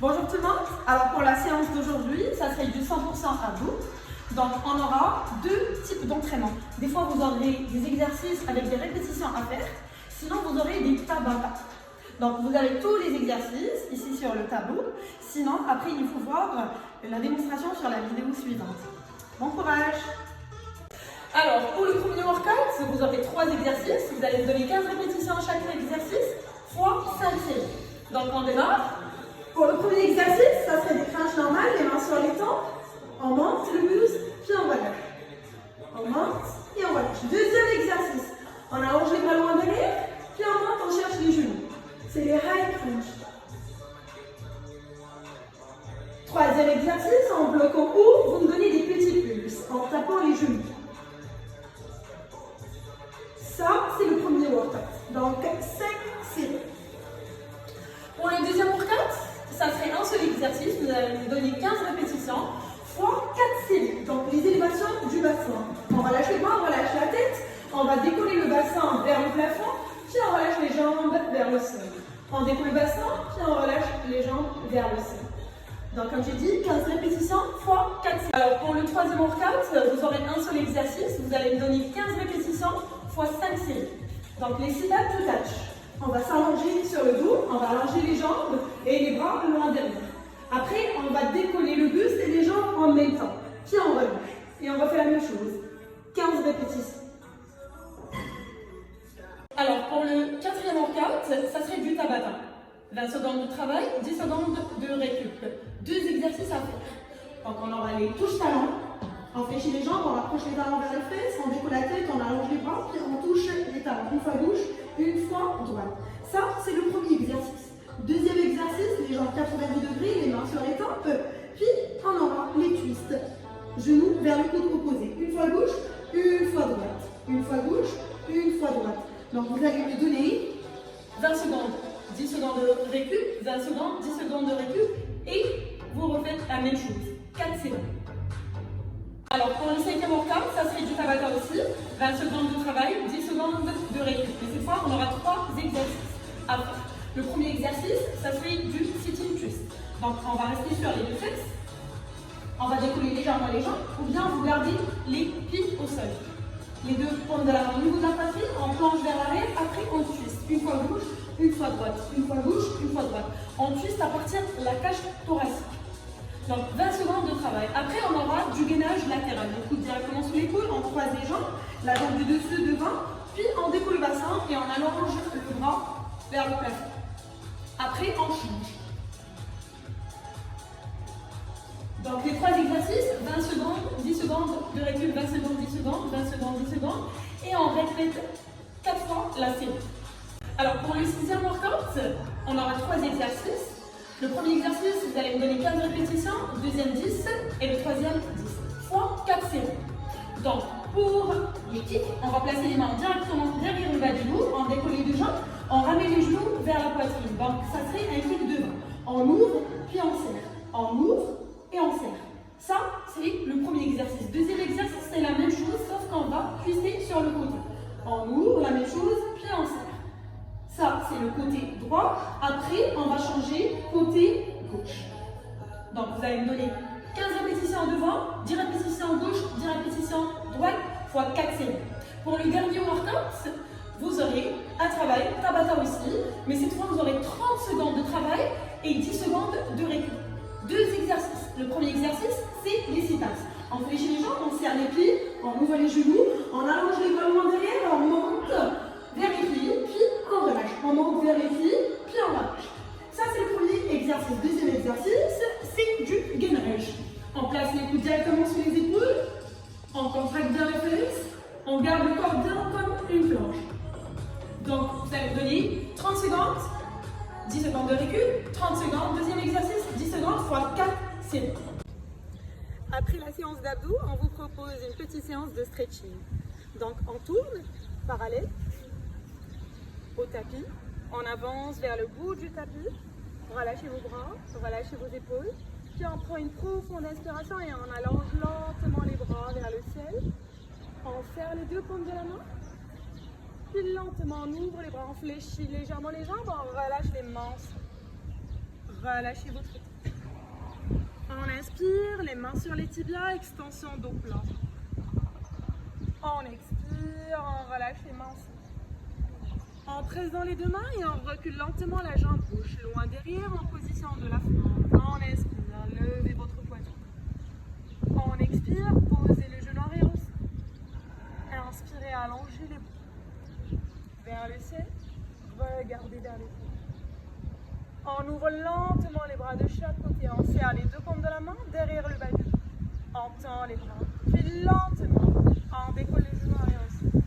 Bonjour tout le monde. Alors pour la séance d'aujourd'hui, ça serait du 100% abdos. Donc on aura deux types d'entraînement. Des fois vous aurez des exercices avec des répétitions à faire, sinon vous aurez des tabata. Donc vous avez tous les exercices ici sur le tableau. Sinon après il faut voir la démonstration sur la vidéo suivante. Bon courage. Alors pour le premier workout, vous aurez 3 exercices. Vous allez me donner 15 répétitions à chaque exercice fois 5 séries. Donc on démarre. Pour le premier exercice, ça serait des crunchs normales, les mains sur les tempes. On monte le buste, puis on relâche. On monte et on relâche. Deuxième exercice, on allonge les bras loin derrière, puis on monte, on cherche les genoux. C'est les high crunch. Troisième exercice, en bloquant haut, vous me donnez des petits pulses en tapant les genoux. Ça, c'est le premier workout. Donc 5 séries. Pour le deuxième workout, ça serait un seul exercice. Vous allez me donner 15 répétitions fois 4 séries. Donc les élévations du bassin. On relâche les bras, on relâche la tête. On va décoller le bassin vers le plafond. Puis on relâche les jambes vers le sol. On décolle le bassin, puis on relâche les jambes vers le sol. Donc comme j'ai dit, 15 répétitions fois 4 séries. Alors pour le troisième workout, vous aurez un seul exercice. Vous allez me donner 15 répétitions fois 5 séries. Donc les sit-ups to touch. On va s'allonger sur le dos, on va allonger les jambes et les bras loin derrière. Après, on va décoller le buste et les jambes en même temps. Puis on relâche. Et on va faire la même chose. 15 répétitions. Alors, pour le quatrième workout, ça serait du tabata. 20 secondes de travail, 10 secondes de récup. 2 exercices à faire. Donc, on aura les touches-talons. On fléchit les jambes, on rapproche les talons vers les fesses, on décolle la tête, on allonge les bras, puis on touche les talons. Une fois gauche, une fois droite. Ça, c'est le premier exercice. Deuxième exercice, les jambes 90 degrés, les mains sur les tempes. Puis, on aura les twists. Genoux vers le coude opposé. Une fois gauche, une fois droite. Une fois gauche, une fois droite. Donc, vous allez me donner 20 secondes. 10 secondes de récup, 20 secondes, 10 secondes de récup. Et vous refaites la même chose. 4 séries. Alors pour le cinquième workout, ça serait du tabata aussi, 20 secondes de travail, 10 secondes de récup. Et cette fois, on aura 3 exercices à faire. Le premier exercice, ça serait du sitting twist. Donc on va rester sur les deux fesses, on va décoller légèrement les jambes, ou bien vous gardez les pieds au sol. Les deux paumes de la main au niveau de la poitrine, on plonge vers l'arrière, après on twist. Une fois gauche, une fois droite, une fois gauche, une fois droite. On twist à partir de la cage thoracique. Donc 20 secondes de travail. Après, on aura du gainage latéral. Le coude directement sous l'épaule, on croise les jambes, la jambe du dessus devant, puis on décolle le bassin et on allonge le bras vers le plafond. Après, on change. Donc les 3 exercices, 20 secondes, 10 secondes de récup, 20 secondes, 10 secondes, 20 secondes, 10 secondes, et on répète 4 fois la série. Alors pour le 6e workout, on aura 3 exercices. Le premier exercice, vous allez me donner 15 répétitions, le deuxième 10 et le troisième 10, fois 4 séries. Donc, pour les kicks, on va placer les mains directement derrière le bas du dos, on décolle les deux jambes, on ramène les genoux vers la poitrine. Donc, ça serait un kick devant. On ouvre, puis on serre. On ouvre et on serre. Ça, c'est le premier exercice. Deuxième exercice, c'est la même chose, sauf qu'on va twister sur le côté. On ouvre, la même chose, puis on serre. Ça, c'est le côté droit. Après, on va changer côté gauche. Donc, vous allez me donner 15 répétitions devant, 10 répétitions gauche, 10 répétitions droite, fois 4 séries. Pour le dernier workout, vous aurez un travail, tabata aussi, mais cette fois, vous aurez 30 secondes de travail et 10 secondes de récup. 2 exercices. Le premier exercice, c'est les sit-ups. On fléchit les jambes, on serre les pieds, on ouvre les genoux, on allonge les bras loin derrière, on monte vers les pieds, puis on relâche. On monte vers les pieds, puis on relâche. Ça, c'est le premier exercice. Deuxième exercice, c'est du gainage. On place les coudes directement sous les épaules, on contracte bien les fesses, on garde le corps bien comme une planche. Donc, vous allez me donner 30 secondes, 10 secondes de récup, 30 secondes, deuxième exercice, 10 secondes fois 4 séries. Après la séance d'abdos, on vous propose une petite séance de stretching. Donc, on tourne parallèle au tapis, on avance vers le bout du tapis, relâchez vos bras, relâchez vos épaules, puis on prend une profonde inspiration et on allonge lentement les bras vers le ciel, on serre les 2 paumes de la main, puis lentement on ouvre les bras, on fléchit légèrement les jambes, on relâche les manches, relâchez votre tête. On inspire, les mains sur les tibias, extension dos plat. On expire, on relâche les mains ensemble. On presse dans les deux mains et on recule lentement la jambe gauche, loin derrière en position de la fente. On inspire, levez votre poitrine. On expire, posez le genou arrière au sol. Inspirez, allongez les bras vers le ciel. Regardez vers les pieds. On ouvre lentement les bras de chaque côté. On serre les deux paumes de la main derrière le bas du dos. On tend les bras. Puis lentement, on décolle le genou arrière au sol.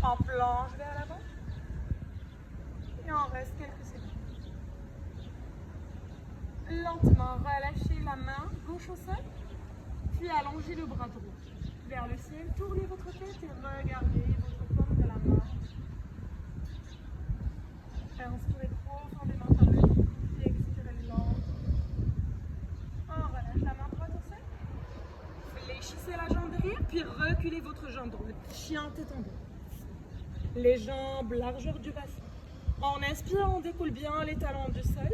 On plonge vers l'avant. Et on reste quelques secondes. Lentement, relâchez la main gauche au sol. Puis allongez le bras droit vers le ciel. Tournez votre tête et regardez votre paume de la main. Inspirez profondément par le nez, puis expirez lentement. On relâche la main droite au sol. Fléchissez la jambe derrière, puis reculez votre jambe droite. Chien tête en bas. Les jambes largeur du bassin. On inspire, on découle bien les talons du sol.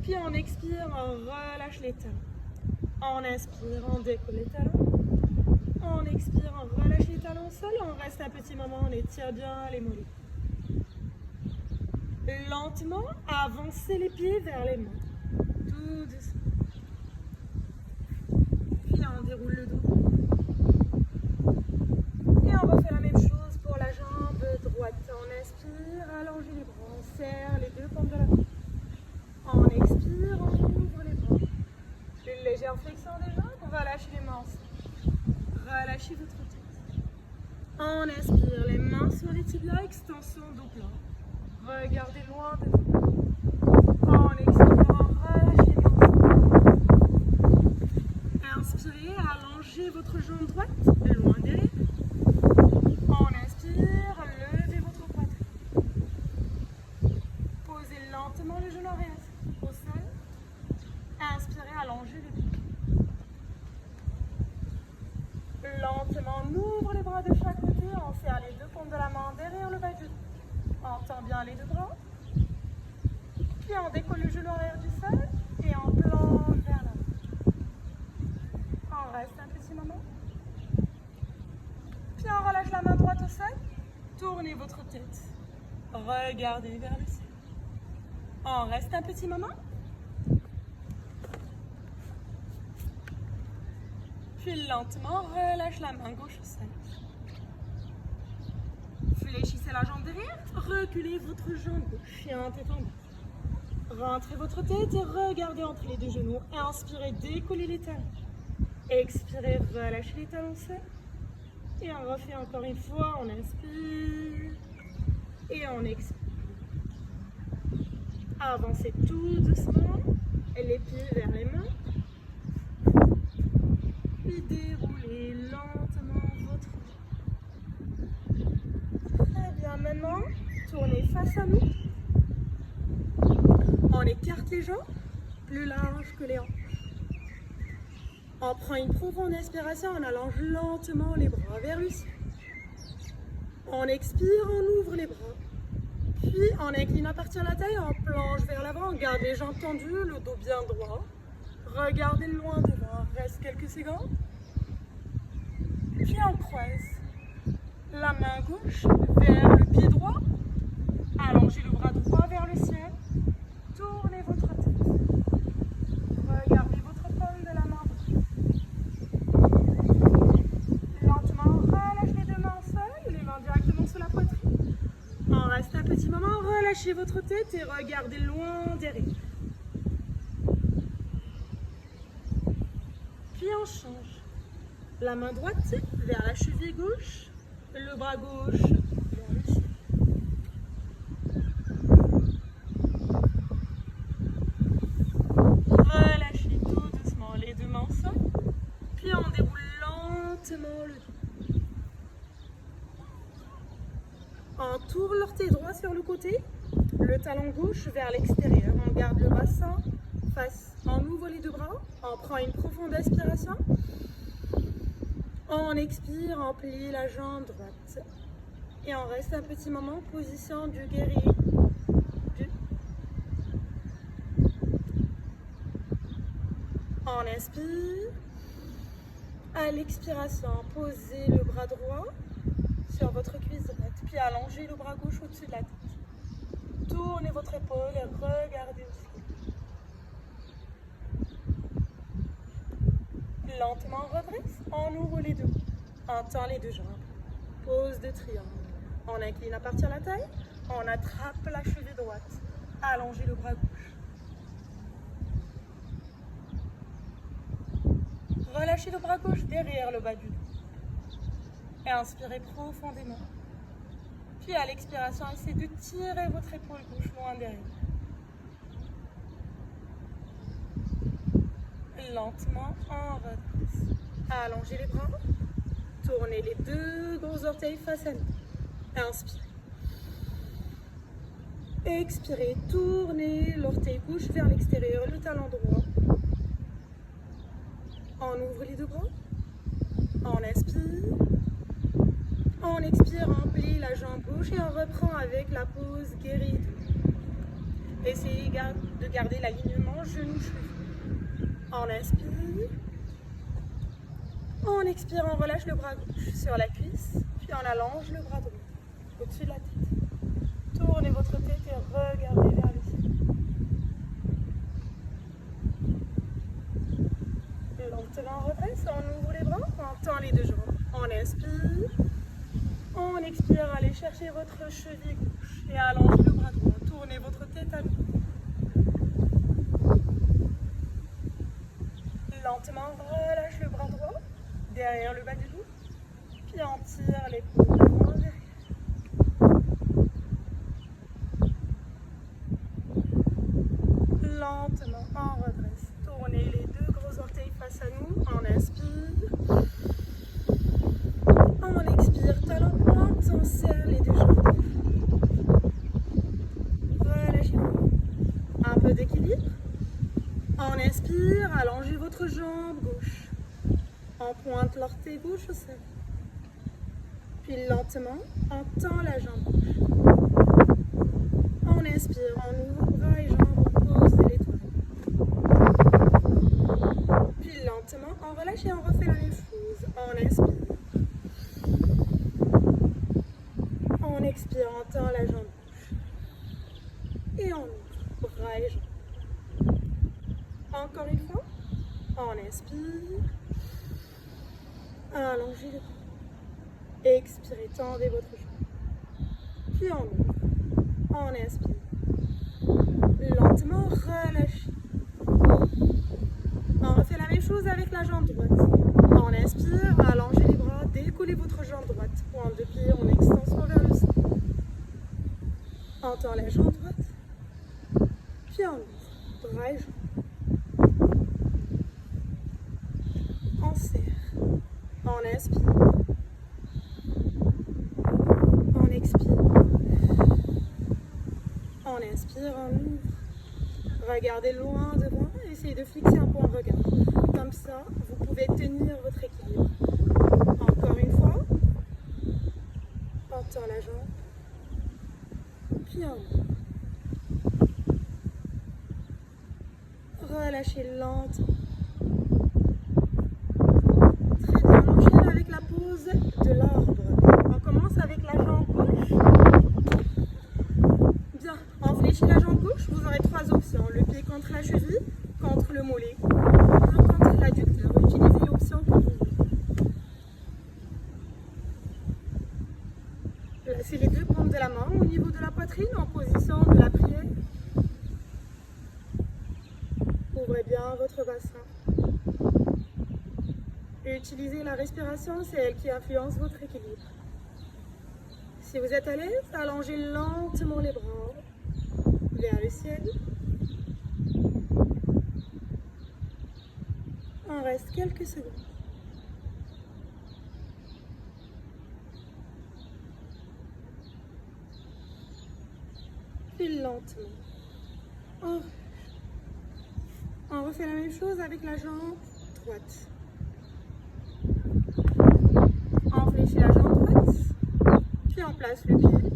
Puis on expire, on relâche les talons. On inspire, on décolle les talons. On expire, on relâche les talons au sol. On reste un petit moment, on étire bien les mollets. Lentement, avancez les pieds vers les mains. Tout doucement. Puis on déroule le dos. Et on refait la même chose pour la jambe droite. On inspire, allongez les bras. On serre les deux paumes de la main. On expire, on ouvre les bras. Une légère flexion des jambes. Relâchez les mains ensemble. Relâchez votre tête. On inspire, les mains sur les tibias, extension dos plat. Regardez loin de vous. En expirant, relâchez les mains. Inspirez, allongez votre jambe droite, loin derrière. On inspire, levez votre poitrine. Posez lentement le genou arrière au sol. Inspirez, allongez les pieds. Lentement, on ouvre les bras de chaque côté. On serre les deux paumes de la main derrière le bas du dos. On tend bien les deux bras. Puis on décolle le genou arrière du sol et on plonge vers l'avant. On reste un petit moment. Puis on relâche la main droite au sol. Tournez votre tête. Regardez vers le ciel. On reste un petit moment. Puis lentement, relâche la main gauche au sol. Fléchissez la jambe derrière, reculez votre jambe gauche, chien tête en bas. Rentrez votre tête et regardez entre les deux genoux. Inspirez, décollez les talons. Expirez, relâchez les talons seuls. Et on refait encore une fois, on inspire et on expire. Avancez tout doucement, les pieds vers les mains. Puis déroulez lentement votre dos. Très bien, maintenant, tournez face à nous. On écarte les jambes plus larges que les hanches. On prend une profonde inspiration, on allonge lentement les bras vers le ciel. On expire, on ouvre les bras. Puis on incline à partir de la taille, on plonge vers l'avant, on garde les jambes tendues, le dos bien droit. Regardez loin devant, reste quelques secondes. Puis on croise la main gauche vers le pied droit. Allongez le bras droit vers le ciel. Tournez votre tête. Regardez votre paume de la main. Lentement, relâchez les deux mains au sol, les mains directement sur la poitrine. On reste un petit moment, relâchez votre tête et regardez loin derrière. Puis on change. La main droite vers la cheville gauche, le bras gauche vers le ciel. Relâchez tout doucement les deux mains au sol, puis on déroule lentement le dos. On tourne l'orteil droit sur le côté, le talon gauche vers l'extérieur. On garde le bassin face. On ouvre les deux bras, on prend une profonde inspiration. On expire, on plie la jambe droite. Et on reste un petit moment, position du guerrier. On inspire. À l'expiration, posez le bras droit sur votre cuisse droite, puis allongez le bras gauche au-dessus de la tête. Tournez votre épaule et regardez au ciel. Lentement, on redresse. On ouvre les deux bras. On tend les deux jambes. Pose de triangle. On incline à partir de la taille. On attrape la cheville droite. Allongez le bras gauche. Relâchez le bras gauche derrière le bas du dos. Et inspirez profondément. Puis à l'expiration, essayez de tirer votre épaule gauche loin derrière. Lentement, on redresse. Allongez les bras. Tournez les deux gros orteils face à nous. Inspirez. Expirez. Tournez l'orteil gauche vers l'extérieur, le talon droit. On ouvre les deux bras. On inspire. On expire, on plie la jambe gauche et on reprend avec la pose guérite. Essayez de garder l'alignement genou-cheville. On inspire. On expire, on relâche le bras gauche sur la cuisse. Puis on allonge le bras droit au-dessus de la tête. Tournez votre tête et regardez vers le ciel. Lentement, on redresse, on ouvre les bras, on tend les deux jambes. On inspire. On expire, allez chercher votre cheville gauche et allongez le bras droit. Tournez votre tête à nous. Lentement, relâche le bras droit derrière le bas du dos. Puis on tire l'épaule loin derrière. Lentement, on redresse. Tournez les deux gros orteils face à nous. On inspire. On expire, talon pointe, on serre les deux jambes. Relâchez. Un peu d'équilibre. On inspire, allongez votre jambe gauche. On pointe l'orteil gauche au sol. Puis lentement, on tend la jambe gauche. On inspire, on ouvre bras et jambes, on pose l'étoile. Puis lentement, on relâche et on refait la même chose. On inspire. On expire, on tend la jambe gauche. Et on ouvre, bras et jambes. Encore une fois. On inspire. Allongez le bras. Expirez, tendez votre jambe. Puis on ouvre. On inspire. Lentement, relâchez. On refait la même chose avec la jambe droite. On inspire, allongez les bras, décollez votre jambe droite. Pointe de pied en extension vers le sol. On tend la jambe droite. Puis on ouvre. Bras et jambes. On serre. On inspire. On expire. On inspire, on ouvre. Regardez loin devant. Essayez de fixer un point de regard. Comme ça, vous pouvez tenir votre équilibre. Encore une fois. On tend la jambe. Puis on ouvre. Relâchez lentement. Très bien, on enchaîne avec la pose de l'arbre. On commence avec la jambe gauche. Bien, on fléchit la jambe gauche, vous aurez trois options. Le pied contre la cheville, contre le mollet, ou contre l'adducteur. Utilisez l'option que vous voulez. Placez les deux paumes de la main au niveau de la poitrine en position de la prière. Ouvrez bien votre bassin. Utilisez la respiration, c'est elle qui influence votre équilibre. Si vous êtes à l'aise, allongez lentement les bras vers le ciel. On reste quelques secondes. Puis lentement. On refait la même chose avec la jambe droite. On fléchit la jambe droite. Puis on place le pied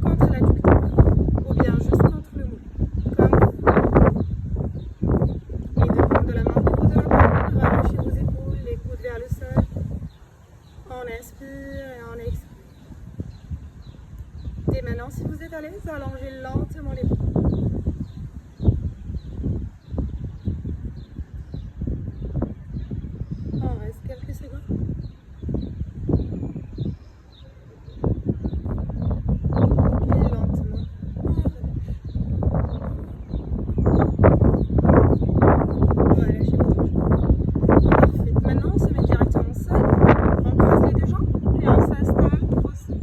contre l'adducteur ou bien juste contre le mollet. Comme les deux. Et maintenant, si vous êtes à l'aise, allongez lentement les bras. On reste quelques secondes. Et lentement, on relâche. Relâchez votre jambe. Parfait. Maintenant, on se met directement au sol. On croise les deux jambes, puis on s'installe au sol.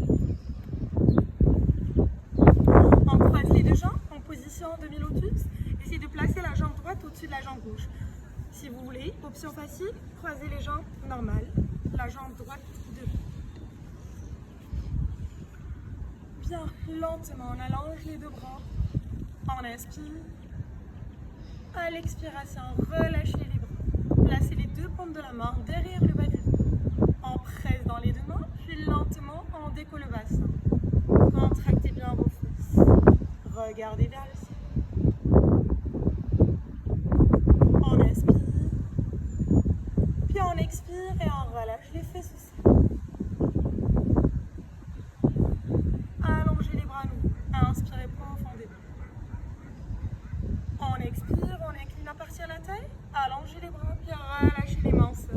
On croise les deux jambes en position demi-lotus. Essayez de placer la jambe droite au-dessus de la jambe gauche. Si vous voulez, option facile, croisez les jambes normales, la jambe droite devant. Bien, lentement, on allonge les deux bras. On inspire. À l'expiration, relâchez les bras. Placez les deux paumes de la main derrière le bas du dos. On presse dans les deux mains, puis lentement, on décolle le bassin. Contractez bien vos fesses. Regardez vers le ciel. On inspire. Puis on expire et on relâche les fesses aussi. Allongez les bras nous. Inspirez profondément. On expire, on incline à partir de la taille. Allongez les bras, puis relâchez les mains seules.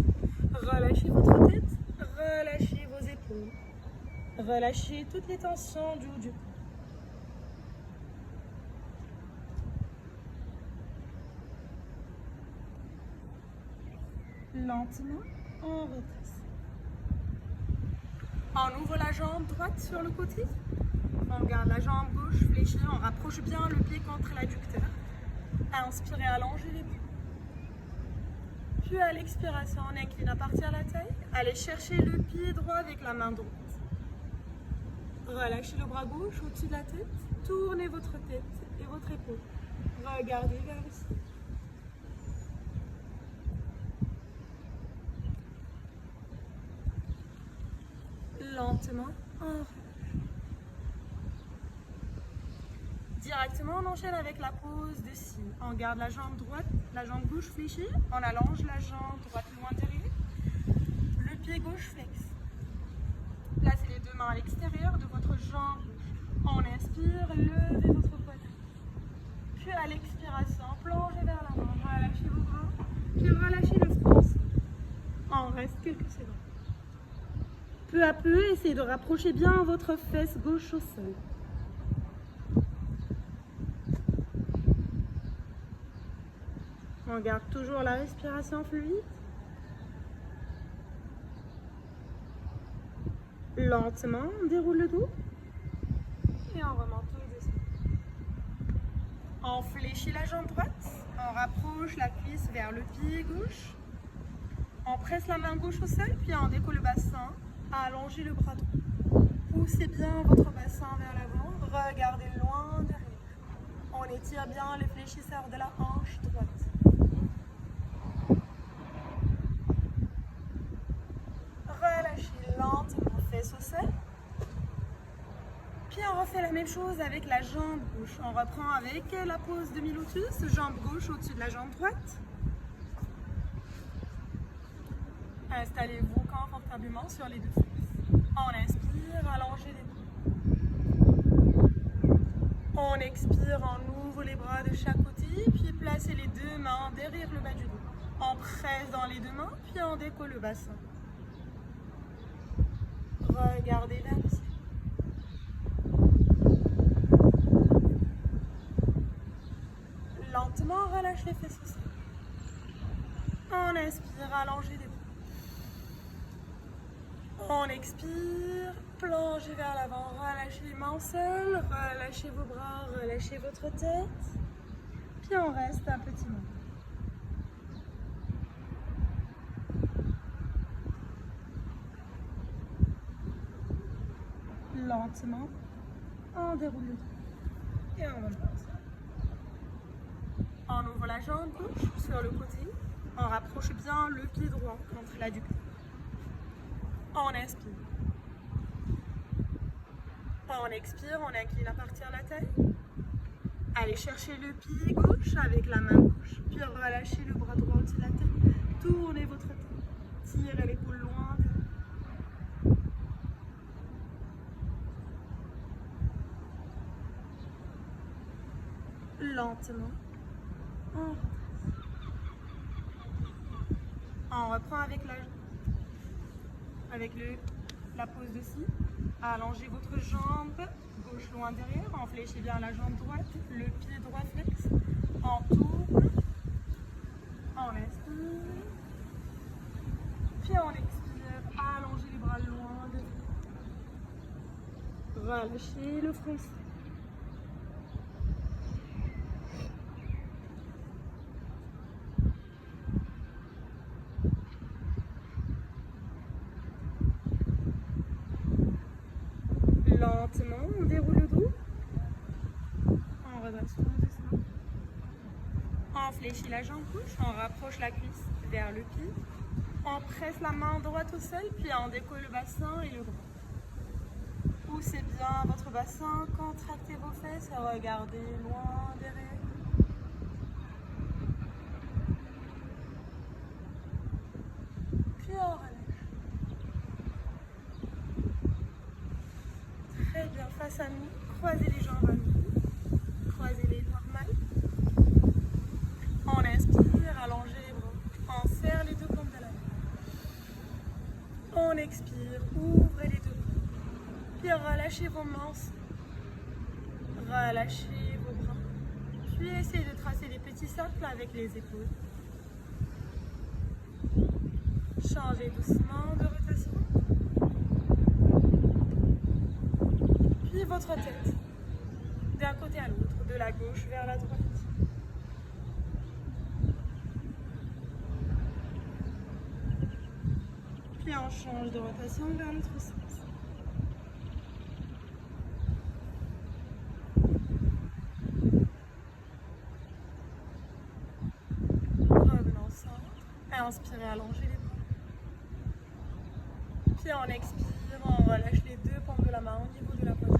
Relâchez votre tête, relâchez vos épaules. Relâchez toutes les tensions du haut du cou. Lentement, on redresse. On ouvre la jambe droite sur le côté. On garde la jambe gauche fléchie. On rapproche bien le pied contre l'adducteur. Inspirez, allongez les bras. Puis à l'expiration, on incline à partir de la taille. Allez chercher le pied droit avec la main droite. Relâchez le bras gauche au-dessus de la tête. Tournez votre tête et votre épaule. Regardez vers le ciel. Lentement, on relâche. Directement, on enchaîne avec la pose de cime. On garde la jambe droite, la jambe gauche fléchie. On allonge la jambe droite loin derrière. Le pied gauche flexe. Placez les deux mains à l'extérieur de votre jambe gauche. On inspire, levez votre poitrine. Puis à l'expiration, plongez vers l'avant. Relâchez vos bras. Puis relâchez le front. On reste quelques secondes. Peu à peu, essayez de rapprocher bien votre fesse gauche au sol. On garde toujours la respiration fluide. Lentement, on déroule le dos. Et on remonte au-dessus. On fléchit la jambe droite. On rapproche la cuisse vers le pied gauche. On presse la main gauche au sol, puis on décolle le bassin. Allongez le bras droit. Poussez bien votre bassin vers l'avant. Regardez loin derrière. On étire bien le fléchisseur de la hanche droite. Relâchez lentement fesses au sol. Puis on refait la même chose avec la jambe gauche. On reprend avec la pose demi-lotus, jambe gauche au-dessus de la jambe droite. Installez-vous confortablement sur les deux fesses. On inspire, allongez les bras. On expire, on ouvre les bras de chaque côté, puis placez les deux mains derrière le bas du dos. On presse dans les deux mains, puis on décolle le bassin. Regardez vers le ciel. Lentement, on relâche les fesses aussi. On inspire, allongez les bras. On expire, plongez vers l'avant, relâchez les mains au sol, relâchez vos bras, relâchez votre tête. Puis on reste un petit moment. Lentement, on déroule le dos et on remonte. On ouvre la jambe gauche sur le côté. On rapproche bien le pied droit contre l'adducteur. On inspire. On expire, on incline à partir de la taille. Allez chercher le pied gauche avec la main gauche. Puis relâchez le bras droit au-dessus de la tête. Tournez votre tête. Tirez l'épaule loin. Lentement. On reprend avec la pose de scie. Allongez votre jambe gauche loin derrière. Enfléchissez bien la jambe droite. Le pied droit flex. On tourne. On inspire. Puis on expire. Allongez les bras loin derrière. Relâchez le front. Lentement, on déroule le dos. On redresse doucement. On fléchit la jambe gauche, on rapproche la cuisse vers le pied. On presse la main droite au sol, puis on décolle le bassin et le bras. Poussez bien votre bassin, contractez vos fesses et regardez loin derrière. Puis on relâche. Très bien, face à nous, croisez les jambes à nous, croisez-les normal. On inspire, allongez les bras, on serre les deux paumes de la main. On expire, ouvrez les deux bras. Puis relâchez vos mains, relâchez vos bras. Puis essayez de tracer des petits cercles avec les épaules. Changez doucement de rotation. Puis votre tête, d'un côté à l'autre, de la gauche vers la droite. Puis on change de rotation vers l'autre sens. Revenons au centre. Inspirez, allongez les bras. Puis on expire, on relâche les deux paumes de la main au niveau de la poitrine.